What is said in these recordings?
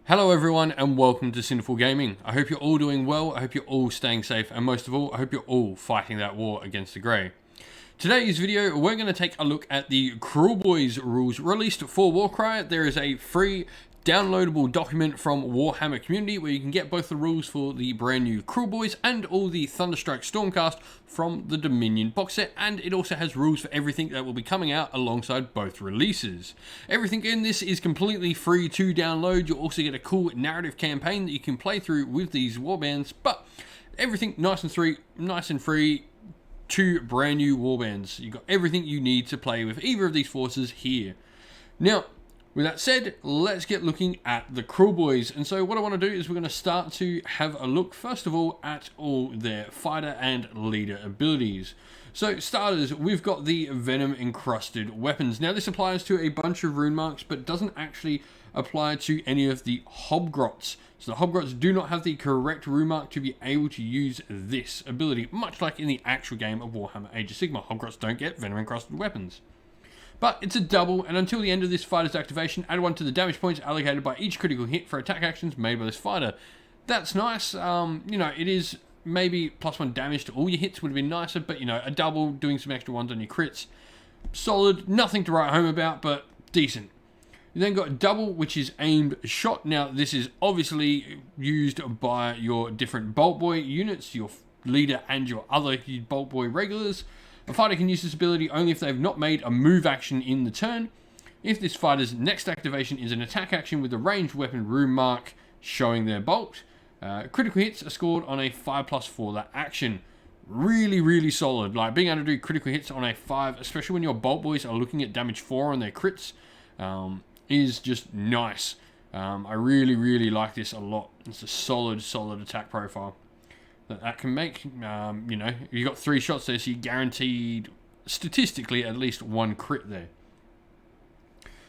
Hello everyone and welcome to Sinful Gaming. I hope you're all doing well, I hope you're all staying safe, and most of all, I hope you're all fighting that war against the Grey. Today's video, we're going to take a look at the Kruleboyz rules released for Warcry. There is a free downloadable document from Warhammer community where you can get both the rules for the brand new Kruleboyz and all the Thunderstrike Stormcast from the Dominion box set, and it also has rules for everything that will be coming out alongside both releases. Everything in this is completely free to download. You'll also get a cool narrative campaign that you can play through with these warbands, but everything nice and free. Two brand new warbands. You've got everything you need to play with either of these forces here. Now, with that said, let's get looking at the Kruleboyz. And so what I want to do is we're going to start to have a look, first of all, at all their fighter and leader abilities. So, starters, we've got the Venom Encrusted weapons. Now, this applies to a bunch of rune marks, but doesn't actually apply to any of the Hobgrots. So the Hobgrots do not have the correct rune mark to be able to use this ability, much like in the actual game of Warhammer Age of Sigmar. Hobgrots don't get Venom Encrusted weapons. But it's a double, and until the end of this fighter's activation, add 1 to the damage points allocated by each critical hit for attack actions made by this fighter. That's nice. You know, it is maybe +1 damage to all your hits would have been nicer, but you know, a double, doing some extra ones on your crits, solid. Nothing to write home about, but decent. You then got double, which is aimed shot. Now, this is obviously used by your different Bolt Boy units, your leader and your other Bolt Boy regulars. A fighter can use this ability only if they've not made a move action in the turn. If this fighter's next activation is an attack action with a ranged weapon rune mark showing their bolt, critical hits are scored on a 5+ for that action. Really solid. Like, being able to do critical hits on a 5, especially when your Bolt Boys are looking at damage 4 on their crits, is just nice. I really like this a lot. It's a solid attack profile that can make. You know, you got 3 shots there, so you're guaranteed statistically at least 1 crit there.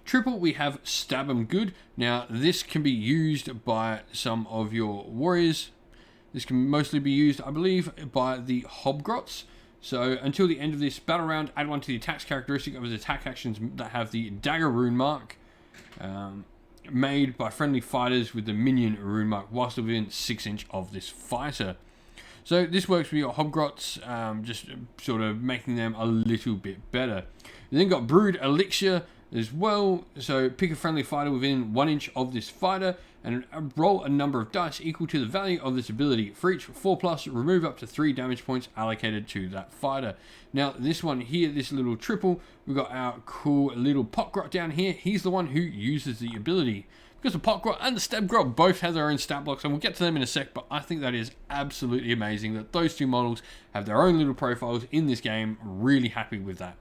Triple, we have Stab 'em Good. Now, this can be used by some of your warriors. This can mostly be used, I believe, by the Hobgrots. So, until the end of this battle round, add 1 to the attacks characteristic of his attack actions that have the dagger rune mark, made by friendly fighters with the minion rune mark whilst within 6 inch of this fighter. So this works with your Hobgrots, just sort of making them a little bit better. You then got Brewed Elixir as well. So pick a friendly fighter within 1 inch of this fighter and roll a number of dice equal to the value of this ability. For each 4+, remove up to 3 damage points allocated to that fighter. Now this one here, this little triple, we've got our cool little Pot Grot down here. He's the one who uses the ability. Because the Pot Grot and the Stab Grot both have their own stat blocks, and we'll get to them in a sec, but I think that is absolutely amazing that those two models have their own little profiles in this game. Really happy with that.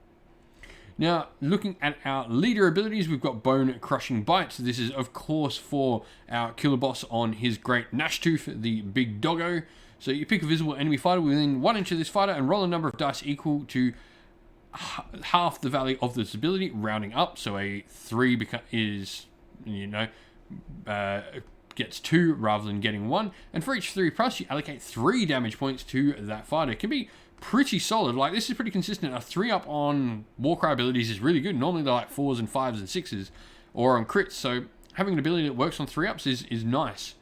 Now, looking at our leader abilities, we've got Bone Crushing Bites. This is, of course, for our killer boss on his great Gnash Tooth, the big doggo. So you pick a visible enemy fighter within 1 inch of this fighter and roll a number of dice equal to half the value of this ability, rounding up. So a 3 is, you know, gets 2 rather than getting 1. And for each 3+, you allocate 3 damage points to that fighter. It can be pretty solid. Like, this is pretty consistent. A 3+ on Warcry abilities is really good. Normally they're like 4s and 5s and 6s or on crits, so having an ability that works on 3+ is nice.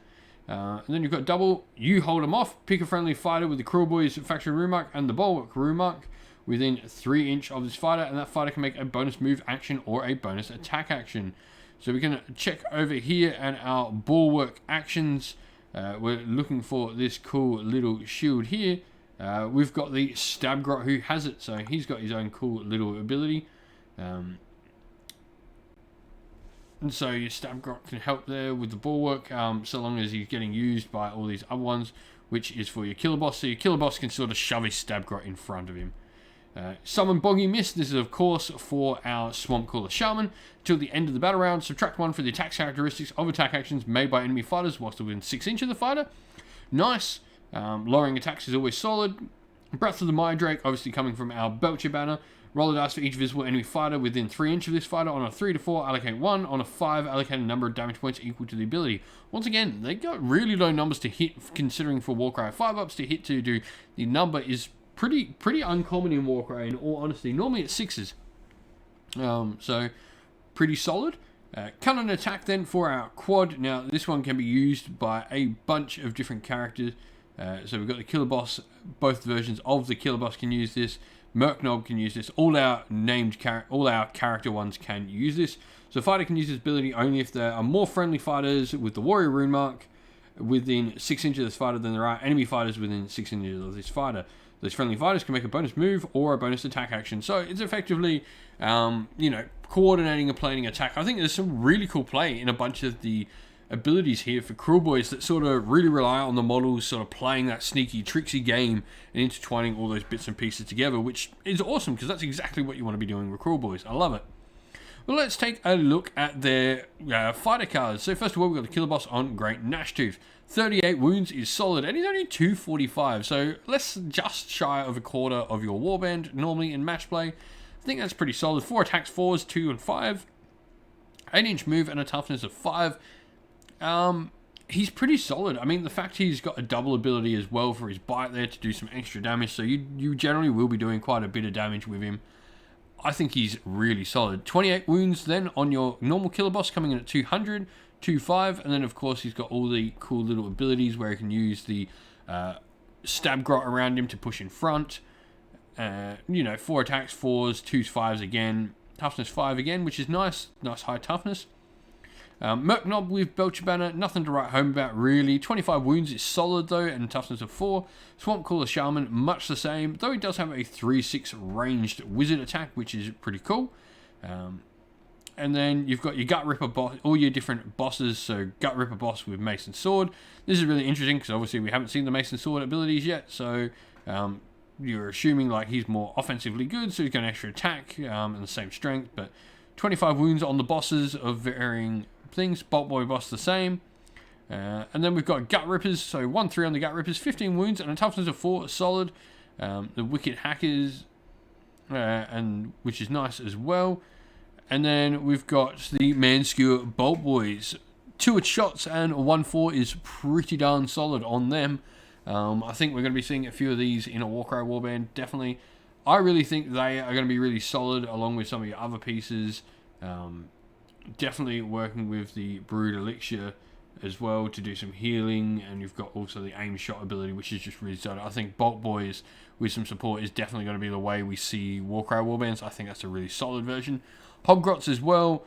And then you've got double. You hold them off. Pick a friendly fighter with the Kruleboyz faction rune mark and the Bulwark rune mark within 3 inch of this fighter, and that fighter can make a bonus move action or a bonus attack action. So we can check over here and our Bulwark actions. We're looking for this cool little shield here. We've got the Stab Grot who has it, so he's got his own cool little ability. And so your Stab Grot can help there with the Bulwark, so long as he's getting used by all these other ones, which is for your killer boss. So your killer boss can sort of shove his Stab Grot in front of him. Summon Boggy Mist. This is, of course, for our Swamp Cooler Shaman. Till the end of the battle round, subtract 1 for the attack characteristics of attack actions made by enemy fighters whilst within 6 inch of the fighter. Nice. Lowering attacks is always solid. Breath of the Mydrake, obviously coming from our Belcher banner. Roll a dice for each visible enemy fighter within 3 inch of this fighter. On a 3 to 4, allocate 1. On a 5, allocate a number of damage points equal to the ability. Once again, they got really low numbers to hit, considering for Warcry 5+ to hit to do. The number is pretty uncommon in Warcry, in all honesty. Normally it's 6s. So, pretty solid. Cannon attack then for our quad. Now this one can be used by a bunch of different characters. So we've got the Killer Boss, both versions of the Killer Boss can use this. Merknob can use this. All our character ones can use this. So fighter can use this ability only if there are more friendly fighters with the Warrior rune mark within 6 inches of this fighter than there are enemy fighters within 6 inches of this fighter. Those friendly fighters can make a bonus move or a bonus attack action. So it's effectively, coordinating a planning attack. I think there's some really cool play in a bunch of the abilities here for Kruleboyz that sort of really rely on the models sort of playing that sneaky, tricksy game and intertwining all those bits and pieces together, which is awesome because that's exactly what you want to be doing with Kruleboyz. I love it. Well, let's take a look at their fighter cards. So first of all, we've got the Killer Boss on Great Gnashtooth. 38 wounds is solid, and he's only 245, so less just shy of a quarter of your warband normally in match play. I think that's pretty solid. 4 attacks, 4s, 2 and 5. 8-inch move and a toughness of 5. He's pretty solid. I mean, the fact he's got a double ability as well for his bite there to do some extra damage, so you generally will be doing quite a bit of damage with him. I think he's really solid. 28 wounds then on your normal Killer Boss, coming in at 200, 2-5, and then of course he's got all the cool little abilities where he can use the stab grot around him to push in front. 4 attacks, 4s, 2s, 5s again, toughness 5 again, which is nice high toughness. Merknob with Belcher Banner, nothing to write home about really. 25 wounds is solid though, and toughness of 4. Swamp Cooler Shaman, much the same, though he does have a 3-6 ranged wizard attack, which is pretty cool. And then you've got your Gut Ripper boss, all your different bosses. So Gut Ripper boss with Mason Sword. This is really interesting because obviously we haven't seen the Mason Sword abilities yet. So you're assuming like he's more offensively good, so he's got an extra attack and the same strength. But 25 wounds on the bosses of varying things. Bolt Boy boss the same. And then we've got Gut Rippers. So 1-3 on the Gut Rippers, 15 wounds and a toughness of 4, solid. The Wicked Hackers, and which is nice as well. And then we've got the Manskewer Bolt Boys. 2 shots and 1-4 is pretty darn solid on them. I think we're going to be seeing a few of these in a Warcry warband, definitely. I really think they are going to be really solid along with some of your other pieces. Definitely working with the Brewed Elixir as well to do some healing, and you've got also the aim shot ability, which is just really solid. I think Bolt Boys with some support is definitely going to be the way we see Warcry warbands. I think that's a really solid version. Hobgrots as well,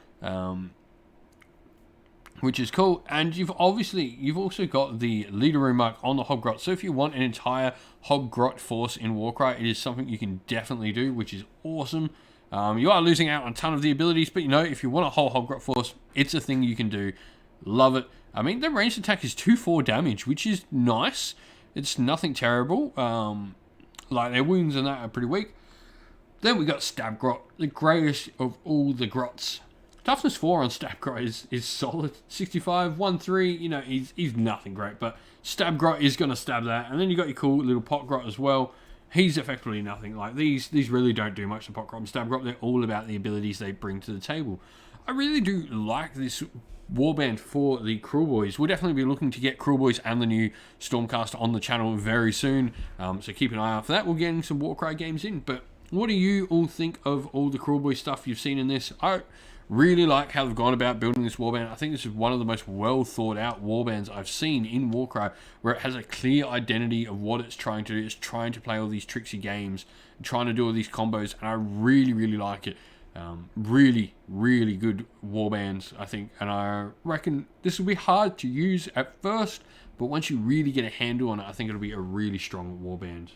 which is cool. And you've also got the leader rune mark on the Hobgrot. So if you want an entire Hobgrot force in Warcry, it is something you can definitely do, which is awesome. You are losing out on a ton of the abilities, but if you want a whole Hobgrot force, it's a thing you can do. Love it. I mean, their ranged attack is 2-4 damage, which is nice. It's nothing terrible. Like their wounds and that are pretty weak. Then we got Stab Grot, the greatest of all the Grots. Toughness 4 on Stab Grot is solid. 65, 1-3, he's nothing great, but Stab Grot is going to stab that. And then you got your cool little Pot Grot as well. He's effectively nothing. Like these really don't do much to Pot Grot and Stab Grot. They're all about the abilities they bring to the table. I really do like this warband for the Kruleboyz. We'll definitely be looking to get Kruleboyz and the new Stormcast on the channel very soon. So keep an eye out for that. We're getting some Warcry games in, but what do you all think of all the Kruleboyz stuff you've seen in this? I really like how they've gone about building this warband. I think this is one of the most well thought out warbands I've seen in Warcry, where it has a clear identity of what it's trying to do. It's trying to play all these tricksy games, trying to do all these combos, and I really, really like it. Really, really good warbands, I think, and I reckon this will be hard to use at first, but once you really get a handle on it, I think it'll be a really strong warband.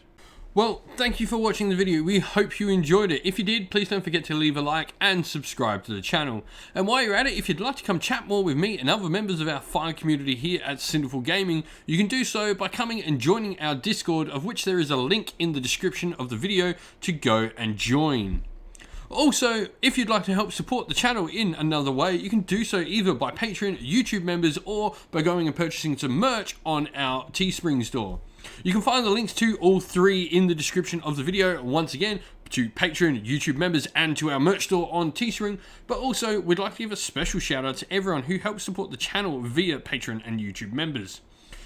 Well, thank you for watching the video. We hope you enjoyed it. If you did, please don't forget to leave a like and subscribe to the channel. And while you're at it, if you'd like to come chat more with me and other members of our fine community here at Sinful Gaming, you can do so by coming and joining our Discord, of which there is a link in the description of the video to go and join. Also, if you'd like to help support the channel in another way, you can do so either by Patreon, YouTube members, or by going and purchasing some merch on our Teespring store. You can find the links to all three in the description of the video, once again, to Patreon, YouTube members, and to our merch store on Teespring. But also, we'd like to give a special shout out to everyone who helps support the channel via Patreon and YouTube members.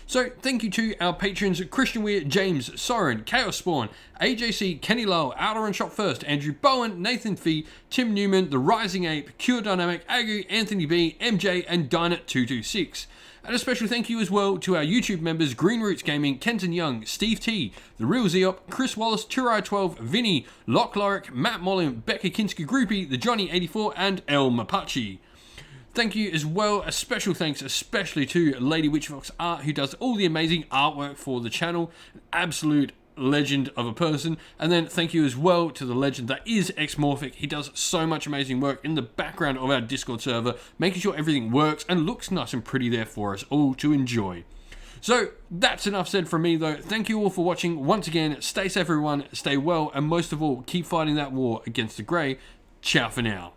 So thank you to our patrons Christian Weir, James, Soren, Chaos Spawn, AJC, Kenny Lowell, Outer and Shot First, Andrew Bowen, Nathan Fee, Tim Newman, The Rising Ape, Cure Dynamic, Agu, Anthony B, MJ, and Dynat226. And a special thank you as well to our YouTube members Green Roots Gaming, Kenton Young, Steve T, The Real Zeop, Chris Wallace, Turai12, Vinny, Lock Lorick, Matt Mollin, Becca Kinski Groupie, The Johnny84, and El Mapache. Thank you as well, a special thanks especially to Lady Witchfox Art, who does all the amazing artwork for the channel. An absolute legend of a person. And then thank you as well to the legend that is Xmorphic. He does so much amazing work in the background of our Discord server, making sure everything works and looks nice and pretty there for us all to enjoy. So that's enough said from me though. Thank you all for watching. Once again, stay safe everyone, stay well, and most of all, keep fighting that war against the Grey. Ciao for now.